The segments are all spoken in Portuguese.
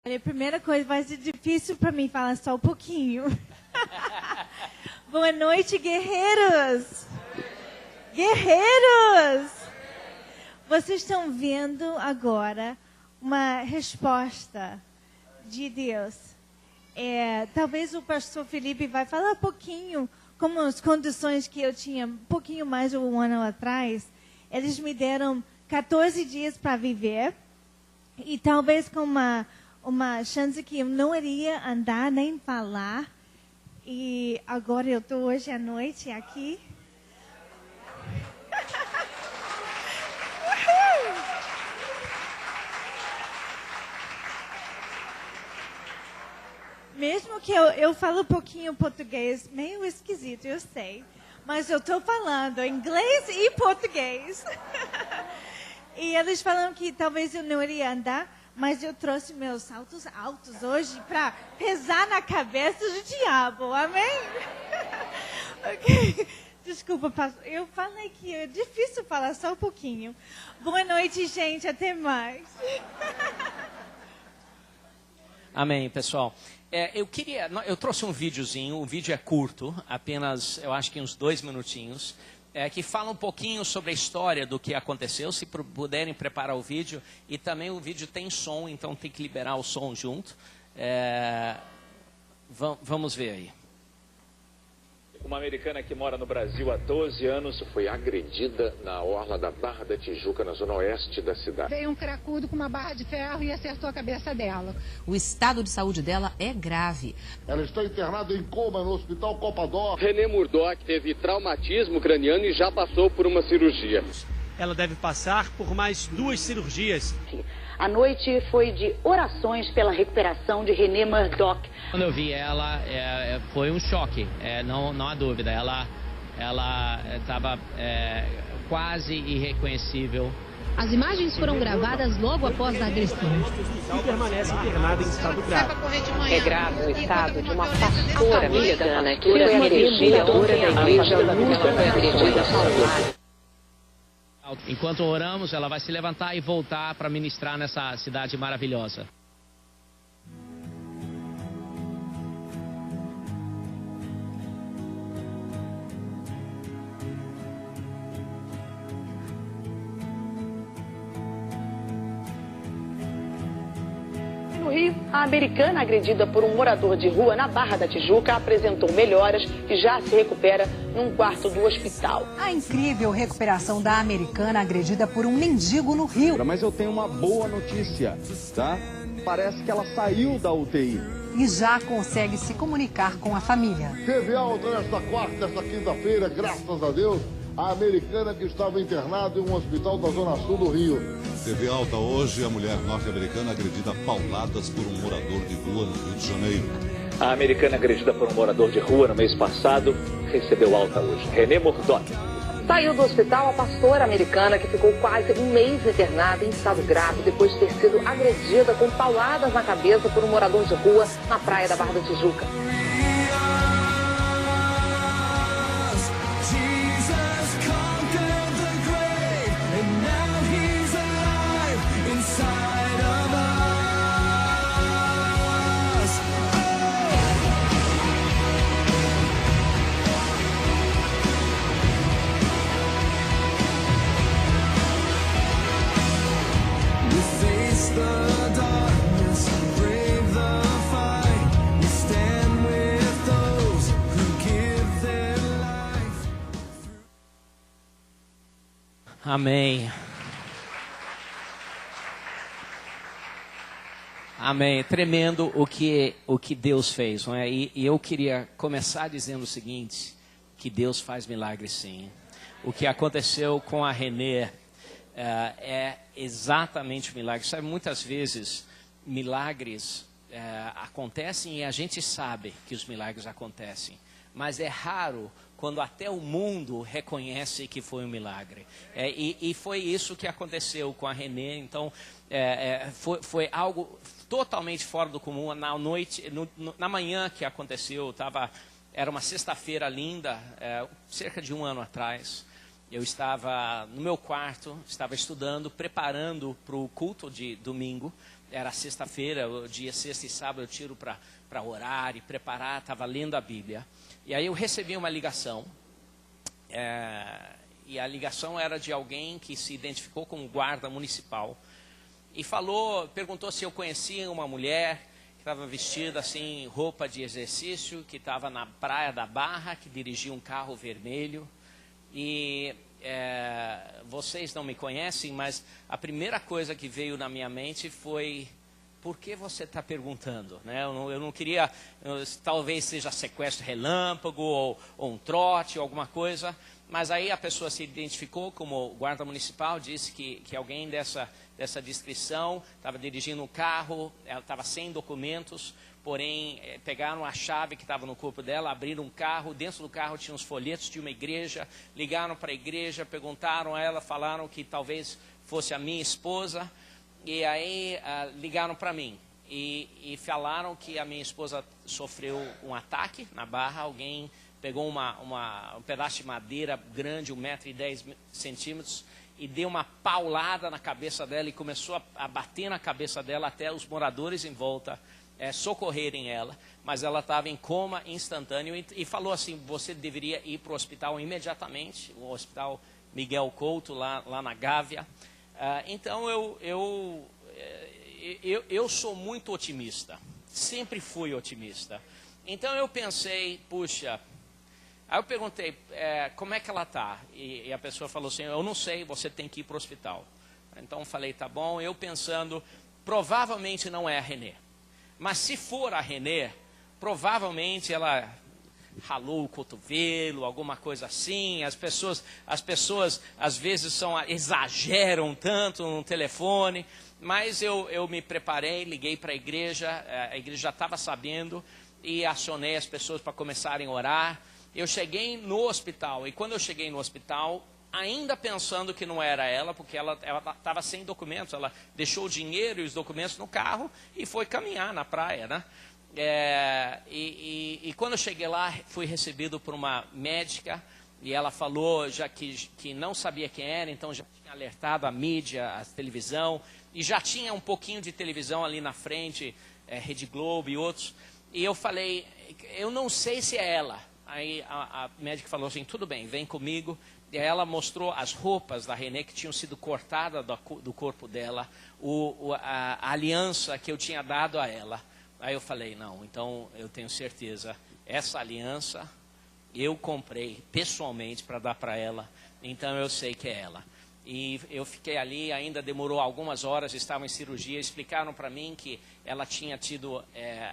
A primeira coisa vai ser difícil para mim falar só um pouquinho. Boa noite, guerreiros! Guerreiros! Vocês estão vendo agora uma resposta de Deus. Talvez o pastor Felipe vai falar um pouquinho como as condições que eu tinha um pouquinho mais de um ano atrás. Eles me deram 14 dias para viver e talvez com uma chance que eu não iria andar nem falar. E agora eu estou hoje à noite aqui. Mesmo que eu falo um pouquinho português, meio esquisito, eu sei. Mas eu estou falando inglês e português. E eles falam que talvez eu não iria andar, mas eu trouxe meus saltos altos hoje para pesar na cabeça do diabo. Amém? Ok. Desculpa, pastor. Eu falei que é difícil falar só um pouquinho. Boa noite, gente. Até mais. Amém, pessoal. Eu trouxe um videozinho, o vídeo é curto, apenas, eu acho que uns 2 minutinhos, que fala um pouquinho sobre a história do que aconteceu, se puderem preparar o vídeo, e também o vídeo tem som, então tem que liberar o som junto. Vamos ver aí. Uma americana que mora no Brasil há 12 anos foi agredida na orla da Barra da Tijuca, na zona oeste da cidade. Veio um cracudo com uma barra de ferro e acertou a cabeça dela. O estado de saúde dela é grave. Ela está internada em coma no Hospital Copador. René Murdoch teve traumatismo craniano e já passou por uma cirurgia. Ela deve passar por mais 2 cirurgias. A noite foi de orações pela recuperação de René Murdoch. Quando eu vi ela, foi um choque, não há dúvida. Ela estava quase irreconhecível. As imagens foram gravadas logo após a agressão. E permanece internada em estado grave. É grave o estado de uma pastora americana que foi agredida da igreja Enquanto oramos, ela vai se levantar e voltar para ministrar nessa cidade maravilhosa. No Rio, a americana agredida por um morador de rua na Barra da Tijuca apresentou melhoras e já se recupera num quarto do hospital. A incrível recuperação da americana agredida por um mendigo no Rio. Mas eu tenho uma boa notícia, tá? Parece que ela saiu da UTI. E já consegue se comunicar com a família. Teve alta nesta quarta, nesta quinta-feira, graças a Deus, a americana que estava internada em um hospital da Zona Sul do Rio. Teve alta hoje a mulher norte-americana agredida a pauladas por um morador de rua no Rio de Janeiro. A americana agredida por um morador de rua no mês passado recebeu alta hoje. René Murdoch. Saiu do hospital a pastora americana que ficou quase um mês internada em estado grave depois de ter sido agredida com pauladas na cabeça por um morador de rua na praia da Barra da Tijuca. Amém. Amém. Tremendo o que Deus fez, não é? E eu queria começar dizendo o seguinte, que Deus faz milagres sim. O que aconteceu com a René é exatamente um milagre. Sabe, muitas vezes milagres acontecem e a gente sabe que os milagres acontecem. Mas é raro quando até o mundo reconhece que foi um milagre. E foi isso que aconteceu com a René. Então, foi algo totalmente fora do comum. Na noite, na manhã que aconteceu, era uma sexta-feira linda, cerca de um ano atrás. Eu estava no meu quarto, estava estudando, preparando para o culto de domingo. era sexta-feira, o dia sexta e sábado eu tiro para orar e preparar, estava lendo a Bíblia. E aí eu recebi uma ligação, e a ligação era de alguém que se identificou como guarda municipal. E perguntou se eu conhecia uma mulher que estava vestida assim, roupa de exercício, que estava na Praia da Barra, que dirigia um carro vermelho. E vocês não me conhecem, mas a primeira coisa que veio na minha mente foi: por que você está perguntando? Né? Eu não queria, talvez seja sequestro relâmpago, ou um trote, ou alguma coisa. Mas aí a pessoa se identificou como guarda municipal, disse que alguém dessa descrição estava dirigindo um carro, ela estava sem documentos, porém pegaram a chave que estava no corpo dela, abriram um carro, dentro do carro tinha uns folhetos de uma igreja, ligaram para a igreja, perguntaram a ela, falaram que talvez fosse a minha esposa, e aí ligaram para mim e falaram que a minha esposa sofreu um ataque na barra, alguém pegou um pedaço de madeira grande, 1,10 m, e deu uma paulada na cabeça dela e começou a bater na cabeça dela até os moradores em volta socorrerem ela. Mas ela estava em coma instantâneo e falou assim: você deveria ir para o hospital imediatamente, o Hospital Miguel Couto, lá na Gávea. Então eu sou muito otimista, sempre fui otimista. Então eu pensei, puxa... Aí eu perguntei, como é que ela está? E a pessoa falou assim: eu não sei, você tem que ir para o hospital. Então eu falei, tá bom. Eu pensando, provavelmente não é a Renê. Mas se for a Renê, provavelmente ela ralou o cotovelo, alguma coisa assim. As pessoas às vezes exageram tanto no telefone. Mas eu me preparei, liguei para a igreja já estava sabendo, e acionei as pessoas para começarem a orar. Eu cheguei no hospital, e quando eu cheguei no hospital, ainda pensando que não era ela, porque ela estava sem documentos, ela deixou o dinheiro e os documentos no carro e foi caminhar na praia, né? E quando eu cheguei lá, fui recebido por uma médica, e ela falou já que não sabia quem era, então já tinha alertado a mídia, a televisão, e já tinha um pouquinho de televisão ali na frente, Rede Globo e outros, e eu falei, eu não sei se é ela. Aí a médica falou assim: tudo bem, vem comigo. E aí ela mostrou as roupas da Renê que tinham sido cortadas do corpo dela, a aliança que eu tinha dado a ela. Aí eu falei, não, então eu tenho certeza, essa aliança eu comprei pessoalmente para dar para ela, então eu sei que é ela. E eu fiquei ali, ainda demorou algumas horas, estava em cirurgia, explicaram para mim que ela tinha tido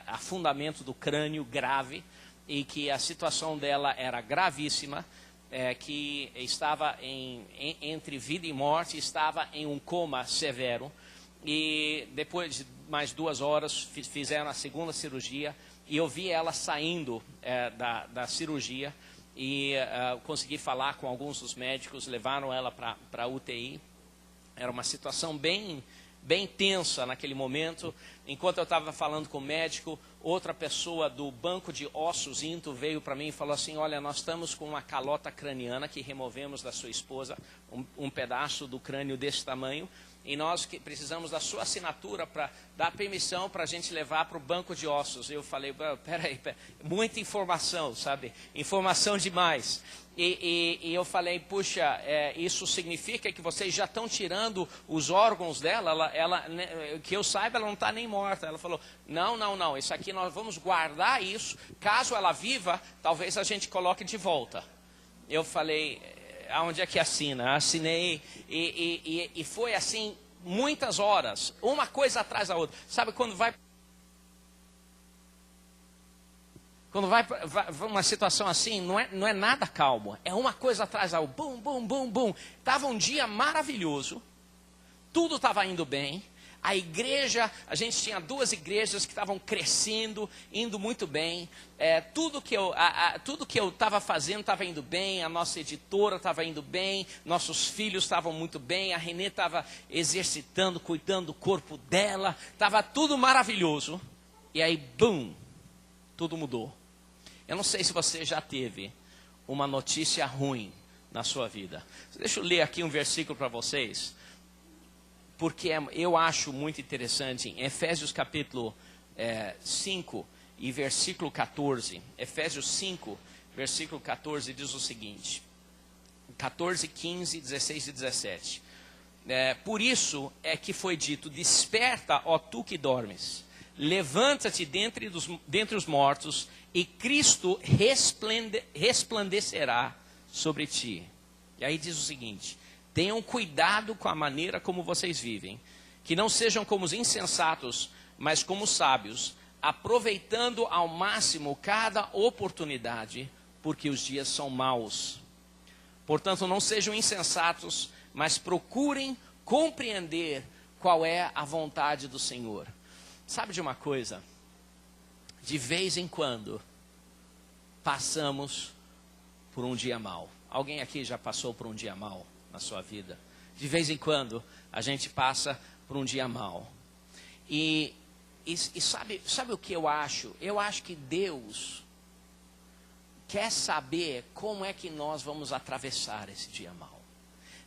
afundamento do crânio grave, e que a situação dela era gravíssima, que estava entre vida e morte, estava em um coma severo. E depois de mais 2 horas fizeram a segunda cirurgia, e eu vi ela saindo da cirurgia, e consegui falar com alguns dos médicos, levaram ela para a UTI. Era uma situação bem tensa naquele momento. Enquanto eu estava falando com o médico, outra pessoa do banco de ossos INTO veio para mim e falou assim: olha, nós estamos com uma calota craniana que removemos da sua esposa, um pedaço do crânio desse tamanho, e nós precisamos da sua assinatura para dar permissão para a gente levar para o banco de ossos. Eu falei, peraí, muita informação, sabe? Informação demais. E eu falei, puxa, isso significa que vocês já estão tirando os órgãos dela? Que eu saiba, ela não está nem morta. Ela falou, não, isso aqui nós vamos guardar isso. Caso ela viva, talvez a gente coloque de volta. Eu falei, aonde é que assina? Assinei, e foi assim, muitas horas, uma coisa atrás da outra. Sabe quando vai uma situação assim, não é nada calmo, é uma coisa atrás da outra, bum, bum, bum, bum. Estava um dia maravilhoso, tudo estava indo bem. A igreja, a gente tinha 2 igrejas que estavam crescendo, indo muito bem. Tudo que eu estava fazendo estava indo bem, a nossa editora estava indo bem, nossos filhos estavam muito bem, a Renê estava exercitando, cuidando do corpo dela, estava tudo maravilhoso. E aí, bum, tudo mudou. Eu não sei se você já teve uma notícia ruim na sua vida. Deixa eu ler aqui um versículo para vocês. porque eu acho muito interessante, em Efésios capítulo 5 e versículo 14, Efésios 5, versículo 14 diz o seguinte, 14, 15, 16 e 17. Por isso é que foi dito, desperta, ó tu que dormes, levanta-te dentre os mortos, e Cristo resplandecerá sobre ti. E aí diz o seguinte, tenham cuidado com a maneira como vocês vivem, que não sejam como os insensatos, mas como os sábios, aproveitando ao máximo cada oportunidade, porque os dias são maus. Portanto, não sejam insensatos, mas procurem compreender qual é a vontade do Senhor. Sabe de uma coisa? De vez em quando, passamos por um dia mau. Alguém aqui já passou por um dia mau na sua vida? De vez em quando, a gente passa por um dia mau. E sabe o que eu acho? Eu acho que Deus quer saber como é que nós vamos atravessar esse dia mau.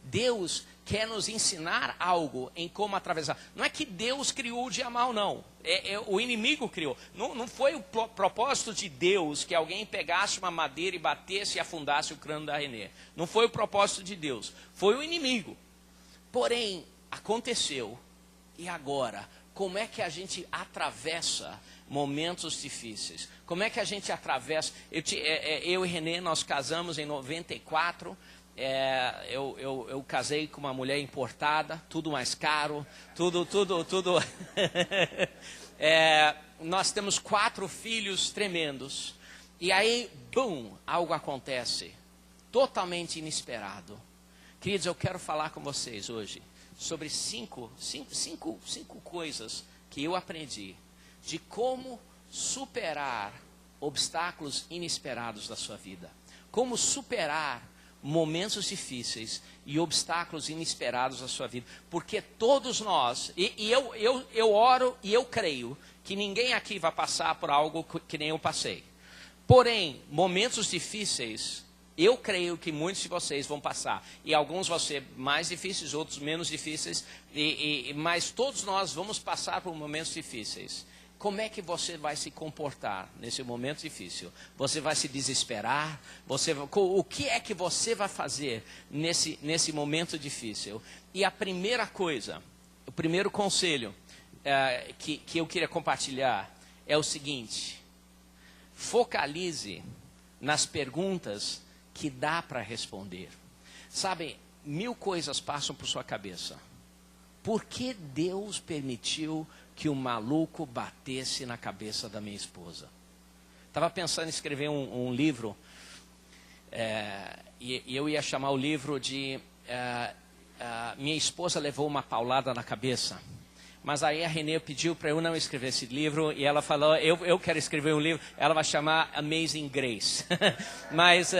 Deus quer nos ensinar algo em como atravessar. Não é que Deus criou o dia mau, não. O inimigo criou. Não foi o propósito de Deus que alguém pegasse uma madeira e batesse e afundasse o crânio da Renê. Não foi o propósito de Deus. Foi o inimigo. Porém, aconteceu. E agora, como é que a gente atravessa momentos difíceis? Como é que a gente atravessa? Eu e Renê, nós casamos em 94. Eu casei com uma mulher importada, tudo mais caro, tudo. Nós temos 4 filhos tremendos. E aí, bum, algo acontece, totalmente inesperado. Queridos, eu quero falar com vocês hoje sobre cinco coisas que eu aprendi de como superar obstáculos inesperados da sua vida. Como superar momentos difíceis e obstáculos inesperados da sua vida. Porque todos nós, eu oro e eu creio que ninguém aqui vai passar por algo que nem eu passei. Porém, momentos difíceis, eu creio que muitos de vocês vão passar. E alguns vão ser mais difíceis, outros menos difíceis. Mas todos nós vamos passar por momentos difíceis. Como é que você vai se comportar nesse momento difícil? Você vai se desesperar? O que é que você vai fazer nesse momento difícil? E a primeira coisa, o primeiro conselho que eu queria compartilhar é o seguinte: focalize nas perguntas que dá para responder. Sabe, 1000 coisas passam por sua cabeça. Por que Deus permitiu que o maluco batesse na cabeça da minha esposa? Estava pensando em escrever um livro, e eu ia chamar o livro de Minha Esposa Levou uma Paulada na Cabeça. Mas aí a Renê pediu para eu não escrever esse livro, e ela falou, eu quero escrever um livro, ela vai chamar Amazing Grace. Mas,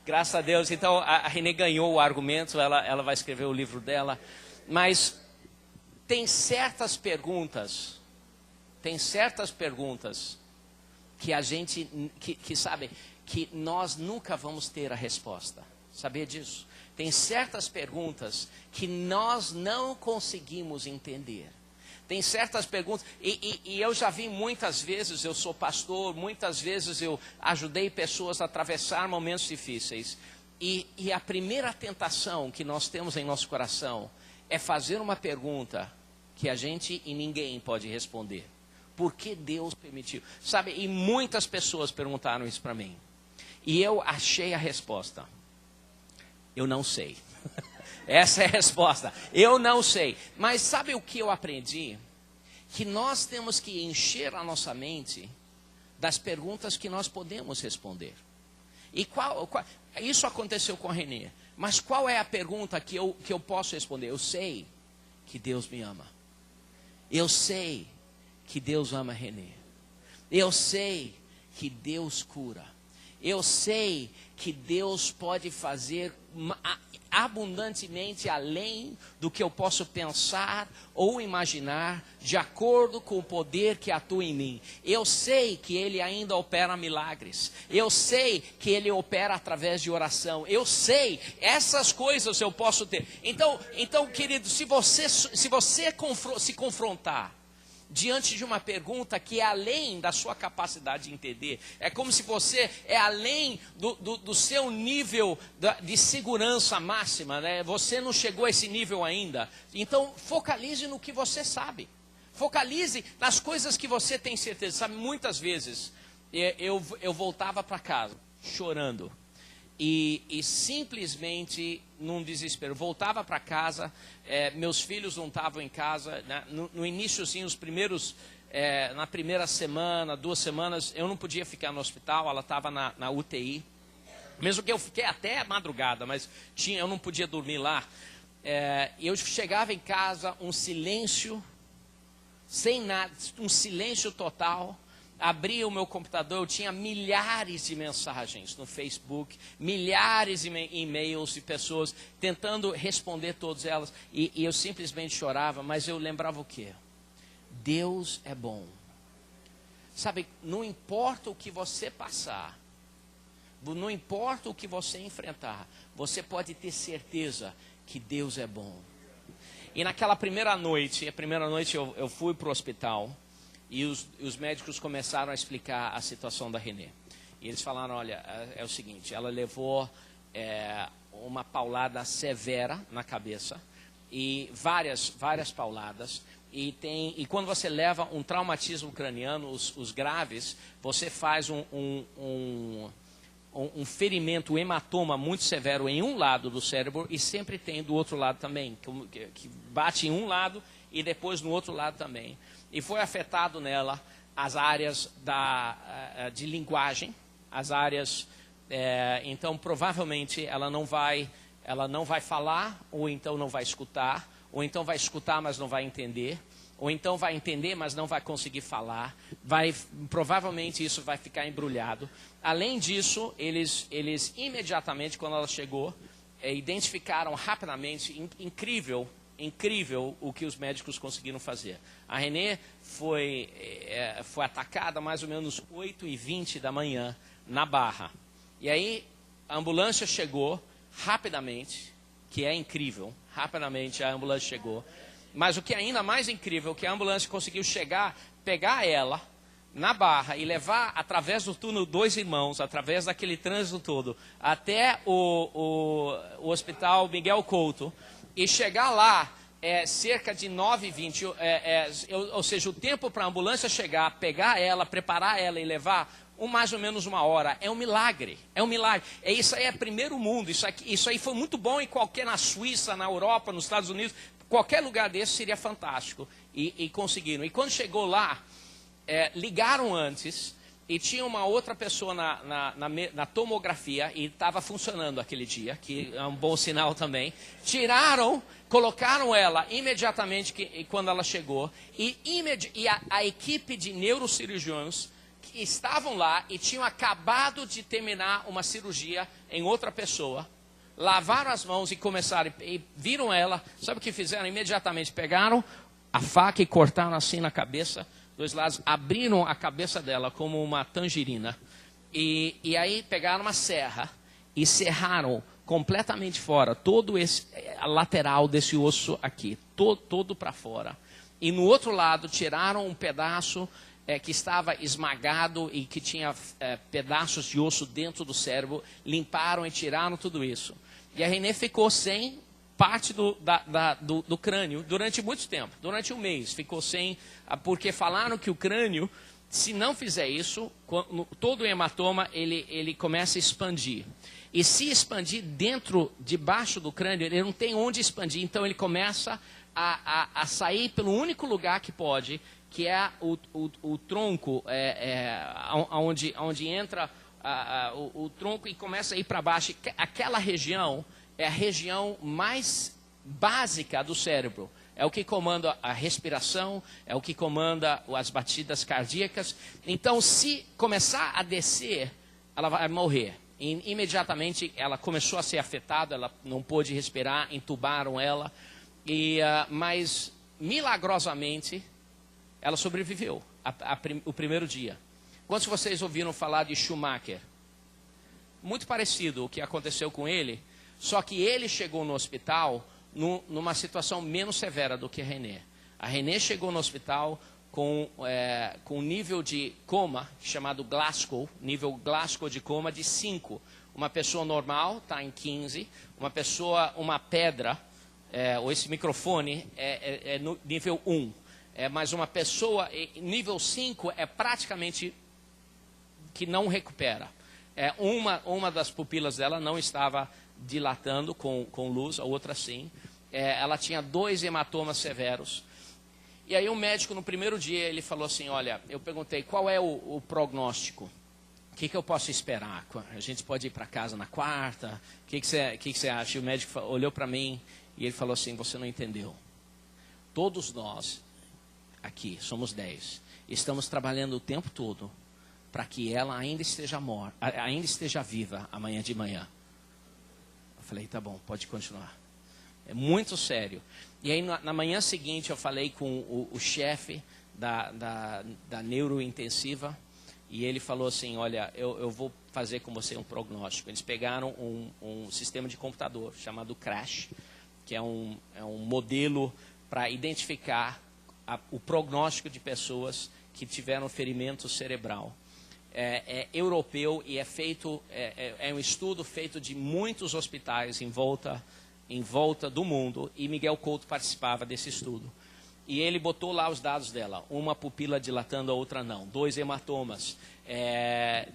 graças a Deus, então a Renê ganhou o argumento, ela vai escrever o livro dela. Mas tem certas perguntas que a gente, que sabe, que nós nunca vamos ter a resposta. Sabia disso? Tem certas perguntas que nós não conseguimos entender. Tem certas perguntas, e eu já vi muitas vezes, eu sou pastor, muitas vezes eu ajudei pessoas a atravessar momentos difíceis. E a primeira tentação que nós temos em nosso coração é fazer uma pergunta que a gente e ninguém pode responder. Por que Deus permitiu? Sabe, e muitas pessoas perguntaram isso para mim. E eu achei a resposta. Eu não sei. Essa é a resposta. Eu não sei. Mas sabe o que eu aprendi? Que nós temos que encher a nossa mente das perguntas que nós podemos responder. E isso aconteceu com a Renê. Mas qual é a pergunta que eu posso responder? Eu sei que Deus me ama. Eu sei que Deus ama a Renê. Eu sei que Deus cura. Eu sei que Deus pode fazer abundantemente além do que eu posso pensar ou imaginar, de acordo com o poder que atua em mim. Eu sei que Ele ainda opera milagres. Eu sei que Ele opera através de oração. Eu sei, essas coisas eu posso ter. Então, querido, se você se confrontar diante de uma pergunta que é além da sua capacidade de entender, é como se você é além do seu nível de segurança máxima, né? Você não chegou a esse nível ainda. Então, focalize no que você sabe. Focalize nas coisas que você tem certeza. Sabe, muitas vezes eu voltava para casa chorando. E simplesmente num desespero, voltava para casa, meus filhos não estavam em casa, né? No iníciozinho, na primeira semana, 2 semanas, eu não podia ficar no hospital, ela estava na UTI, mesmo que eu fiquei até a madrugada, mas eu não podia dormir lá. Eu chegava em casa, um silêncio, sem nada, um silêncio total. Abria o meu computador, eu tinha milhares de mensagens no Facebook, milhares de e-mails de pessoas tentando responder todas elas. E eu simplesmente chorava, mas eu lembrava o quê? Deus é bom. Sabe, não importa o que você passar, não importa o que você enfrentar, você pode ter certeza que Deus é bom. E naquela primeira noite eu fui para o hospital. E os médicos começaram a explicar a situação da Renê. E eles falaram, olha, é o seguinte, ela levou uma paulada severa na cabeça, e várias pauladas, e quando você leva um traumatismo craniano, os graves, você faz um ferimento, um hematoma muito severo em um lado do cérebro, e sempre tem do outro lado também, que bate em um lado e depois no outro lado também. E foi afetado nela as áreas de linguagem, as áreas, então provavelmente ela não vai falar, ou então não vai escutar, ou então vai escutar, mas não vai entender, ou então vai entender, mas não vai conseguir falar, provavelmente isso vai ficar embrulhado. Além disso, eles imediatamente, quando ela chegou, identificaram rapidamente, incrível o que os médicos conseguiram fazer. A Renê foi atacada mais ou menos 8h20 da manhã, na Barra. E aí a ambulância chegou rapidamente, que é incrível, rapidamente a ambulância chegou. Mas o que é ainda mais incrível é que a ambulância conseguiu chegar, pegar ela na Barra e levar através do túnel 2 Irmãos, através daquele trânsito todo, até o Hospital Miguel Couto, e chegar lá cerca de 9h20, ou seja, o tempo para a ambulância chegar, pegar ela, preparar ela e levar, mais ou menos 1 hora. É um milagre, é um milagre. Isso aí é primeiro mundo, isso aí foi muito bom na Suíça, na Europa, nos Estados Unidos, qualquer lugar desse seria fantástico, e conseguiram. E quando chegou lá, ligaram antes, e tinha uma outra pessoa na tomografia, e estava funcionando aquele dia, que é um bom sinal também. Colocaram ela imediatamente quando ela chegou, e a equipe de neurocirurgiões que estavam lá e tinham acabado de terminar uma cirurgia em outra pessoa, lavaram as mãos e começaram, e viram ela, sabe o que fizeram? Imediatamente pegaram a faca e cortaram assim na cabeça, 2 lados, abriram a cabeça dela como uma tangerina, e aí pegaram uma serra e serraram completamente fora todo a lateral desse osso aqui, todo para fora. E no outro lado tiraram um pedaço que estava esmagado e que tinha pedaços de osso dentro do cérebro, limparam e tiraram tudo isso. E a Renê ficou sem parte do crânio durante muito tempo, durante 1 mês, ficou sem, porque falaram que o crânio, se não fizer isso, todo o hematoma ele começa a expandir. E se expandir debaixo do crânio, ele não tem onde expandir, então ele começa a sair pelo único lugar que pode, que é o tronco, onde entra o tronco e começa a ir para baixo. Aquela região é a região mais básica do cérebro. É o que comanda a respiração, é o que comanda as batidas cardíacas. Então, se começar a descer ela vai morrer. E, imediatamente ela começou a ser afetada, ela não pôde respirar, entubaram ela, mas milagrosamente ela sobreviveu o primeiro dia. Quantos de vocês ouviram falar de Schumacher? Muito parecido o que aconteceu com ele, só que ele chegou no hospital numa situação menos severa do que a Renée. A Renée chegou no hospital com nível de coma, chamado Glasgow, nível Glasgow de coma de 5. Uma pessoa normal está em 15, uma pedra, ou esse microfone é no nível 1. Mas uma pessoa, nível 5 é praticamente que não recupera. Uma das pupilas dela não estava dilatando com luz, a outra sim. Ela tinha 2 hematomas severos. E aí o médico, no primeiro dia, ele falou assim, olha, eu perguntei, qual é o prognóstico? O que eu posso esperar? A gente pode ir para casa na quarta? O que você acha? E o médico olhou para mim e ele falou assim, você não entendeu. Todos nós, aqui, somos 10, estamos trabalhando o tempo todo para que ela ainda esteja viva amanhã de manhã. Eu falei, tá bom, pode continuar. É muito sério. E aí, na manhã seguinte, eu falei com o chefe da neurointensiva, e ele falou assim, olha, eu vou fazer com você um prognóstico. Eles pegaram um sistema de computador chamado CRASH, que é um modelo para identificar o prognóstico de pessoas que tiveram ferimento cerebral. É europeu e é um estudo feito de muitos hospitais em volta do mundo, e Miguel Couto participava desse estudo. E ele botou lá os dados dela, uma pupila dilatando, a outra não, 2 hematomas,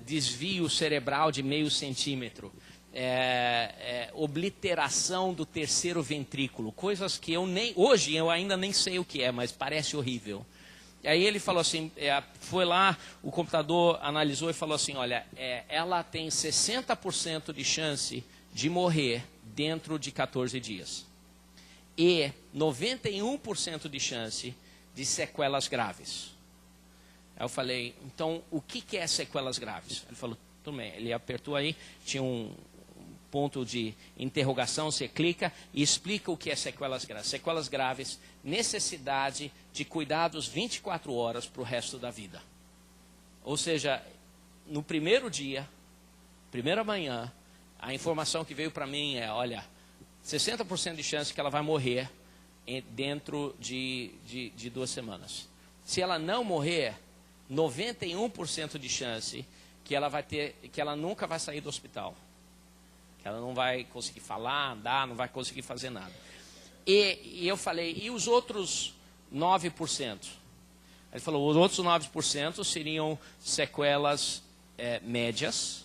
desvio cerebral de meio centímetro, obliteração do terceiro ventrículo, coisas que hoje eu ainda nem sei o que é, mas parece horrível. E aí ele falou assim, foi lá, o computador analisou e falou assim, olha, ela tem 60% de chance de morrer dentro de 14 dias. E 91% de chance de sequelas graves. Aí eu falei, então, o que é sequelas graves? Ele falou, tudo bem. Ele apertou aí, tinha um ponto de interrogação, você clica e explica o que é sequelas graves. Sequelas graves, necessidade de cuidados 24 horas para o resto da vida. Ou seja, no primeiro dia, primeira manhã, a informação que veio para mim é, olha, 60% de chance que ela vai morrer dentro de 2 semanas. Se ela não morrer, 91% de chance que ela nunca vai sair do hospital. Que ela não vai conseguir falar, andar, não vai conseguir fazer nada. E eu falei, e os outros 9%? Ele falou, os outros 9% seriam sequelas médias,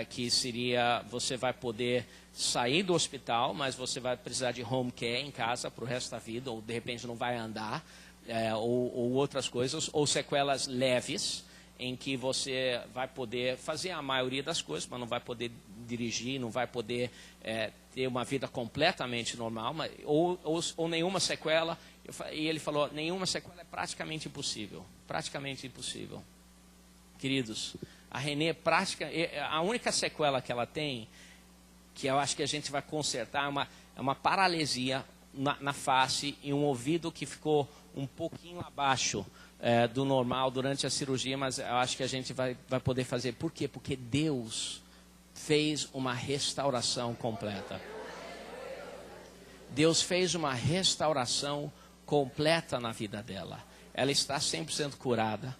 que seria, você vai poder sair do hospital, mas você vai precisar de home care em casa para o resto da vida, ou de repente não vai andar, ou outras coisas, ou sequelas leves, em que você vai poder fazer a maioria das coisas, mas não vai poder dirigir, não vai poder ter uma vida completamente normal, ou nenhuma sequela. E ele falou, nenhuma sequela é praticamente impossível. Praticamente impossível. Queridos, a Renée, a única sequela que ela tem, que eu acho que a gente vai consertar, é uma paralisia na face e um ouvido que ficou um pouquinho abaixo do normal durante a cirurgia, mas eu acho que a gente vai poder fazer. Por quê? Porque Deus fez uma restauração completa. Deus fez uma restauração completa na vida dela. Ela está 100% curada.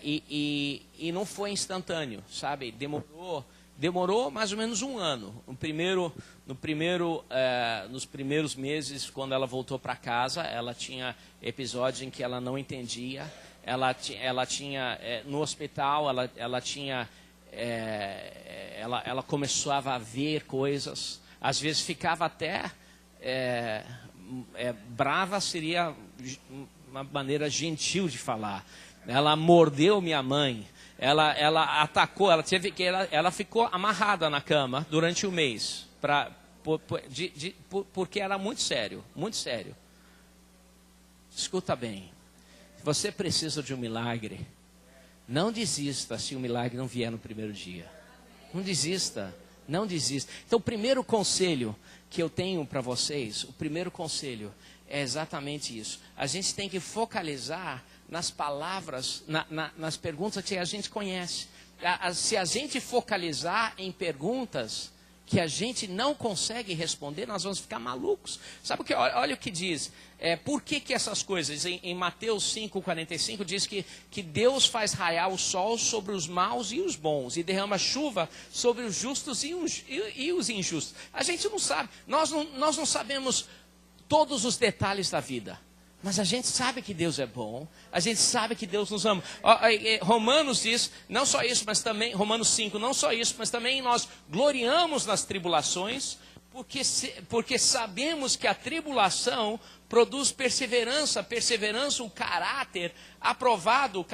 E não foi instantâneo, sabe? Demorou mais ou menos 1 ano. Nos primeiros meses, quando ela voltou para casa, ela tinha episódios em que ela não entendia. Ela tinha no hospital, ela começava a ver coisas. Às vezes ficava até brava, seria uma maneira gentil de falar. Ela mordeu minha mãe. Ela atacou, ela ficou amarrada na cama durante 1 mês, porque era muito sério, muito sério. Escuta bem, você precisa de um milagre, Não desista se o milagre não vier no primeiro dia. Não desista, não desista. Então, o primeiro conselho que eu tenho para vocês, o primeiro conselho é exatamente isso. A gente tem que focalizar nas palavras, nas perguntas que a gente conhece. Se a gente focalizar em perguntas que a gente não consegue responder, nós vamos ficar malucos. Sabe o que? Olha o que diz. Por que essas coisas? Em Mateus 5,45 diz que Deus faz raiar o sol sobre os maus e os bons, e derrama chuva sobre os justos e os injustos. A gente não sabe. Nós não sabemos todos os detalhes da vida. Mas a gente sabe que Deus é bom, a gente sabe que Deus nos ama. Romanos diz, não só isso, mas também, Romanos 5, não só isso, mas também nós gloriamos nas tribulações, porque sabemos que a tribulação produz perseverança, o caráter aprovado,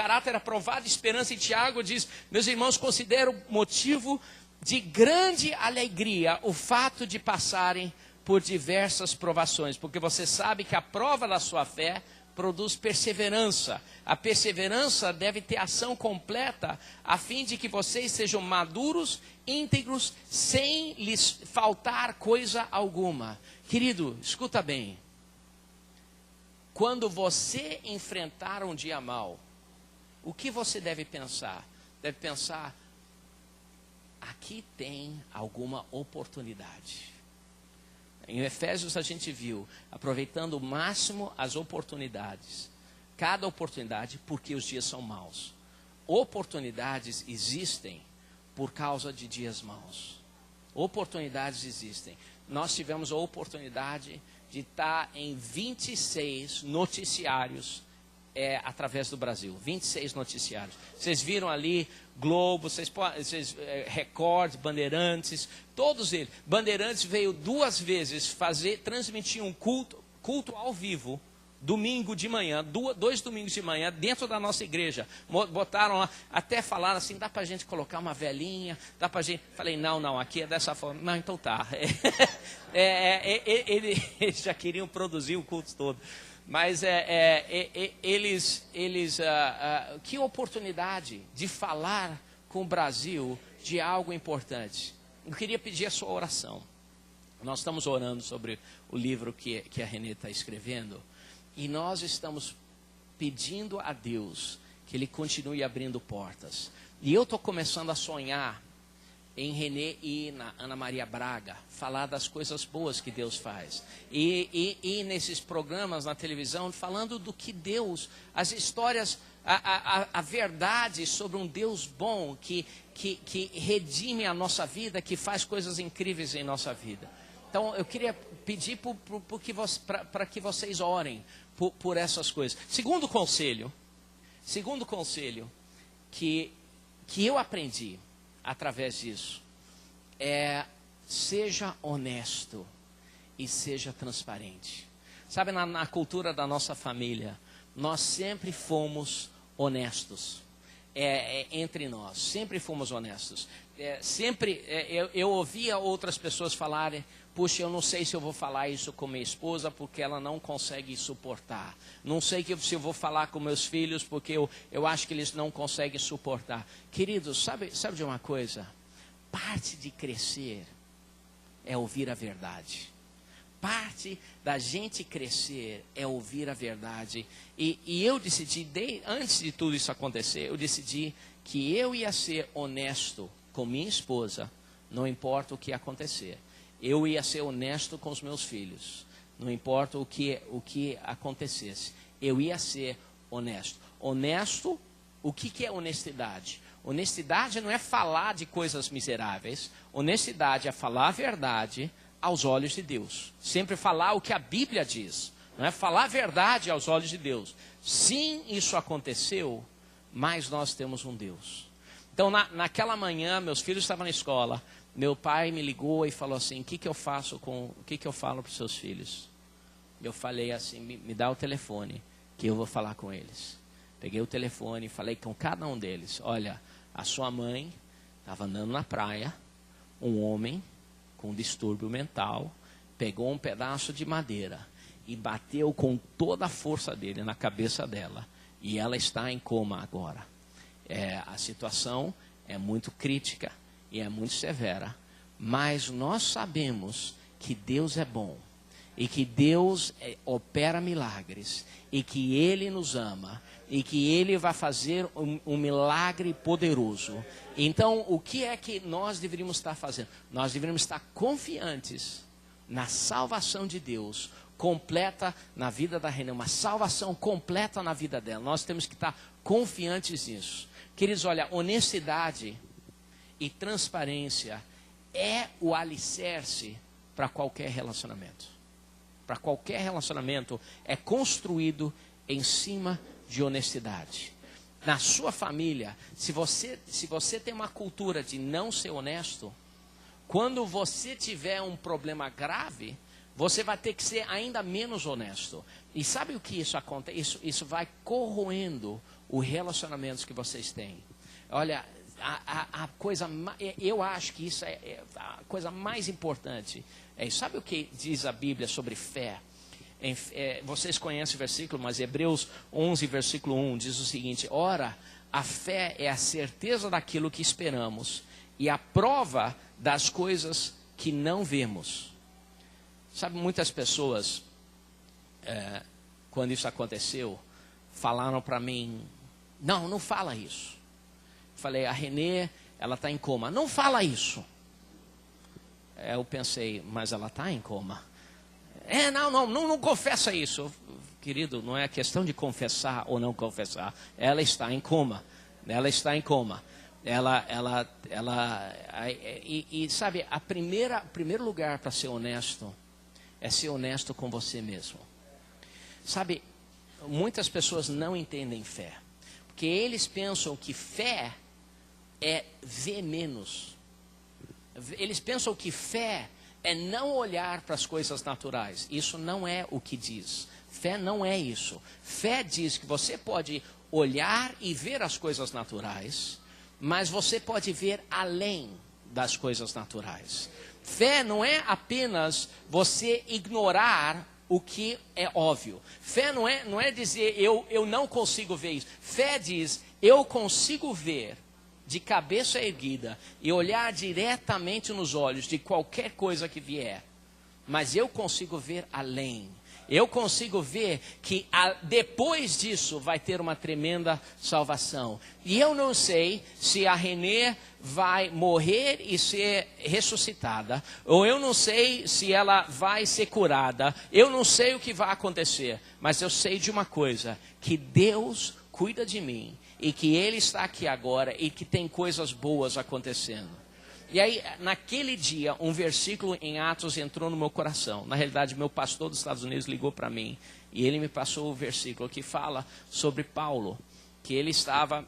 esperança. E Tiago diz, meus irmãos, considero motivo de grande alegria o fato de passarem por diversas provações, porque você sabe que a prova da sua fé produz perseverança. A perseverança deve ter ação completa, a fim de que vocês sejam maduros, íntegros, sem lhes faltar coisa alguma. Querido, escuta bem. Quando você enfrentar um dia mau, o que você deve pensar? Deve pensar, aqui tem alguma oportunidade. Em Efésios a gente viu, aproveitando o máximo as oportunidades. Cada oportunidade, porque os dias são maus. Oportunidades existem por causa de dias maus. Oportunidades existem. Nós tivemos a oportunidade de estar em 26 noticiários através do Brasil. 26 noticiários. Vocês viram ali Globo, Record, Bandeirantes, todos eles. Bandeirantes veio 2 vezes transmitir um culto ao vivo, domingo de manhã, 2 domingos de manhã, dentro da nossa igreja. Botaram lá, até falaram assim, dá pra gente colocar uma velhinha, dá pra gente... Falei, não, aqui é dessa forma. Não, então tá. Eles já queriam produzir o culto todo. Mas que oportunidade de falar com o Brasil de algo importante. Eu queria pedir a sua oração. Nós estamos orando sobre o livro que a Renê está escrevendo. E nós estamos pedindo a Deus que Ele continue abrindo portas. E eu estou começando a sonhar em Renê e na Ana Maria Braga, falar das coisas boas que Deus faz. E nesses programas na televisão, falando do que Deus, as histórias, a verdade sobre um Deus bom que redime a nossa vida, que faz coisas incríveis em nossa vida. Então, eu queria pedir para que vocês orem por essas coisas. Segundo conselho que eu aprendi através disso, seja honesto e seja transparente. Sabe, na cultura da nossa família, nós sempre fomos honestos. Entre nós, sempre fomos honestos. Eu ouvia outras pessoas falarem, puxa, eu não sei se eu vou falar isso com minha esposa porque ela não consegue suportar. Não sei se eu vou falar com meus filhos porque eu acho que eles não conseguem suportar. Queridos, sabe de uma coisa? Parte de crescer é ouvir a verdade. Parte da gente crescer é ouvir a verdade. E eu decidi, antes de tudo isso acontecer, eu decidi que eu ia ser honesto com minha esposa, não importa o que acontecer. Eu ia ser honesto com os meus filhos, não importa o que acontecesse. Eu ia ser honesto. Honesto, o que é honestidade? Honestidade não é falar de coisas miseráveis. Honestidade é falar a verdade aos olhos de Deus. Sempre falar o que a Bíblia diz. Não é falar a verdade aos olhos de Deus. Sim, isso aconteceu, mas nós temos um Deus. Então, naquela manhã, meus filhos estavam na escola. Meu pai me ligou e falou assim, o que eu falo para os seus filhos? Eu falei assim, me dá o telefone, que eu vou falar com eles. Peguei o telefone e falei com cada um deles. Olha, a sua mãe estava andando na praia, um homem com distúrbio mental, pegou um pedaço de madeira e bateu com toda a força dele na cabeça dela. E ela está em coma agora. A situação é muito crítica e é muito severa, mas nós sabemos que Deus é bom e que Deus opera milagres e que Ele nos ama e que Ele vai fazer um milagre poderoso. Então, o que é que nós deveríamos estar fazendo? Nós deveríamos estar confiantes na salvação de Deus completa na vida da Renê, uma salvação completa na vida dela. Nós temos que estar confiantes nisso. Queridos, olha, honestidade e transparência é o alicerce para qualquer relacionamento. Para qualquer relacionamento é construído em cima de honestidade. Na sua família, se você tem uma cultura de não ser honesto, quando você tiver um problema grave, você vai ter que ser ainda menos honesto. E sabe o que isso acontece? Isso vai corroendo os relacionamentos que vocês têm. Olha, a coisa, eu acho que isso é a coisa mais importante. Sabe o que diz a Bíblia sobre fé? Vocês conhecem o versículo, mas Hebreus 11, versículo 1 diz o seguinte: ora, a fé é a certeza daquilo que esperamos e a prova das coisas que não vemos. Sabe, muitas pessoas, quando isso aconteceu, falaram para mim: não fala isso. Falei: a Renê, ela está em coma. Não fala isso. Eu pensei: mas ela está em coma. Não confessa isso. Querido, não é questão de confessar ou não confessar. Ela está em coma. Ela está em coma. Sabe, o primeiro lugar para ser honesto é ser honesto com você mesmo. Sabe, muitas pessoas não entendem fé, porque eles pensam que fé é ver menos. Eles pensam que fé é não olhar para as coisas naturais. Isso não é o que diz. Fé não é isso. Fé diz que você pode olhar e ver as coisas naturais, mas você pode ver além das coisas naturais. Fé não é apenas você ignorar o que é óbvio. Fé não é dizer eu não consigo ver isso. Fé diz eu consigo ver de cabeça erguida e olhar diretamente nos olhos de qualquer coisa que vier. Mas eu consigo ver além. Eu consigo ver que depois disso vai ter uma tremenda salvação. E eu não sei se a Renê vai morrer e ser ressuscitada. Ou eu não sei se ela vai ser curada. Eu não sei o que vai acontecer. Mas eu sei de uma coisa: que Deus cuida de mim. E que Ele está aqui agora e que tem coisas boas acontecendo. E aí, naquele dia, um versículo em Atos entrou no meu coração. Na realidade, meu pastor dos Estados Unidos ligou para mim. E ele me passou o versículo que fala sobre Paulo. Que ele estava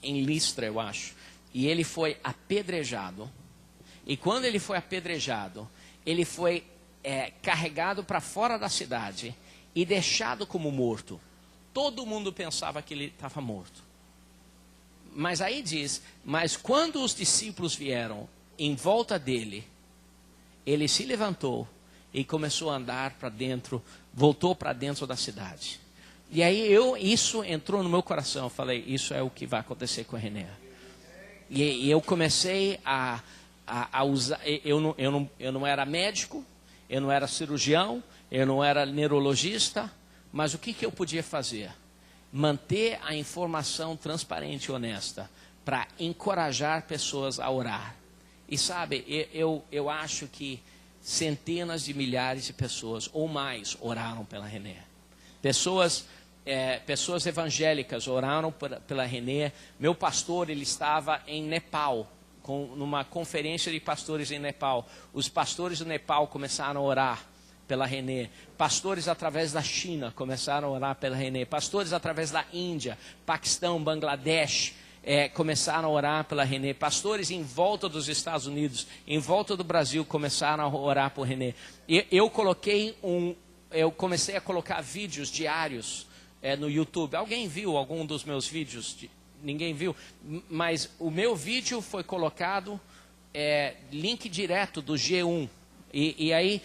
em Listra, eu acho. E ele foi apedrejado. E quando ele foi apedrejado, ele foi carregado para fora da cidade e deixado como morto. Todo mundo pensava que ele estava morto. Mas aí diz, mas quando os discípulos vieram em volta dele, ele se levantou e começou a andar para dentro, voltou para dentro da cidade. E aí isso entrou no meu coração, eu falei: isso é o que vai acontecer com a Renê. E eu comecei a usar, eu não era médico, eu não era cirurgião, eu não era neurologista, mas o que eu podia fazer? Manter a informação transparente e honesta para encorajar pessoas a orar. E sabe, eu acho que centenas de milhares de pessoas ou mais oraram pela Renê. Pessoas evangélicas oraram pela Renê. Meu pastor, ele estava em Nepal, numa conferência de pastores em Nepal. Os pastores do Nepal começaram a orar pela Renê. Pastores através da China começaram a orar pela Renê. Pastores através da Índia, Paquistão, Bangladesh começaram a orar pela Renê. Pastores em volta dos Estados Unidos, em volta do Brasil, começaram a orar por Renê. Eu comecei a colocar vídeos diários no YouTube. Alguém viu algum dos meus vídeos? Ninguém viu, mas o meu vídeo foi colocado link direto do G1. E aí